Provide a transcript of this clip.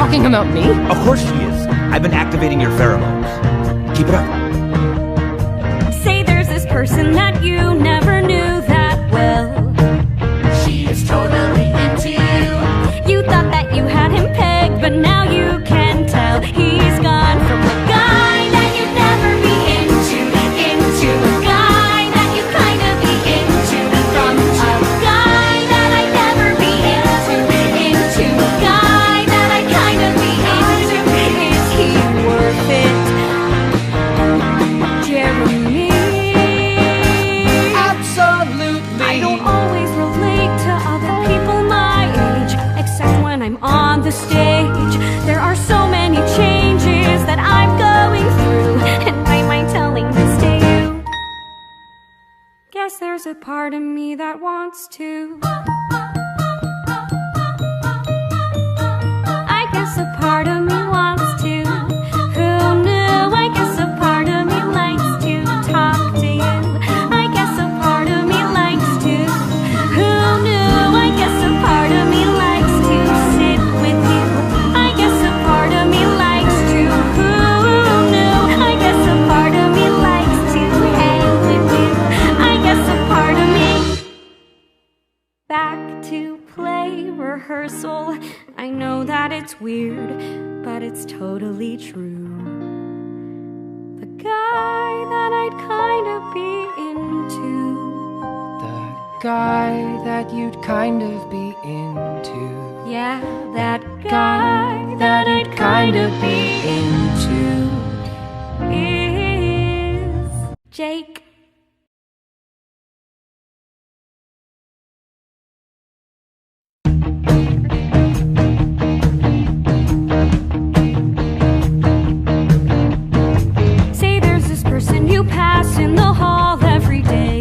talking about me? Of course she is. I've been activating your pheromones. Keep it up. Say there's this person that you never knew that well. She is totally into you. You thought that you had him pegged, but now you can tell he's gone from the guy that you'd never be into a guy that you kind of be into, from a guy that I'd never be into a guy that I kind of be into. Is he worth it, Jeremy? Absolutely. I don't always relate to other people my age, except when I'm on the stage. There are so many changes that I'm going through, and why am I telling this to you? Guess there's a part of me that wants to. I guess a part of me wants to. Who knew? I guess a part of me likes to talk to you. I guess a part of me likes to. Who knew? I guess a part of me likes to sit with you. I guess a part of me likes to. Who knew? I guess a part of me likes to hang with you. I guess a part of me. Back to play rehearsal. I know that it's weird, but it's totally true. The guy that I'd kind of be into. The guy that you'd kind of be into. Yeah, that guy that I'd kind of be into is Jake. Say there's this person you pass in the hall every day.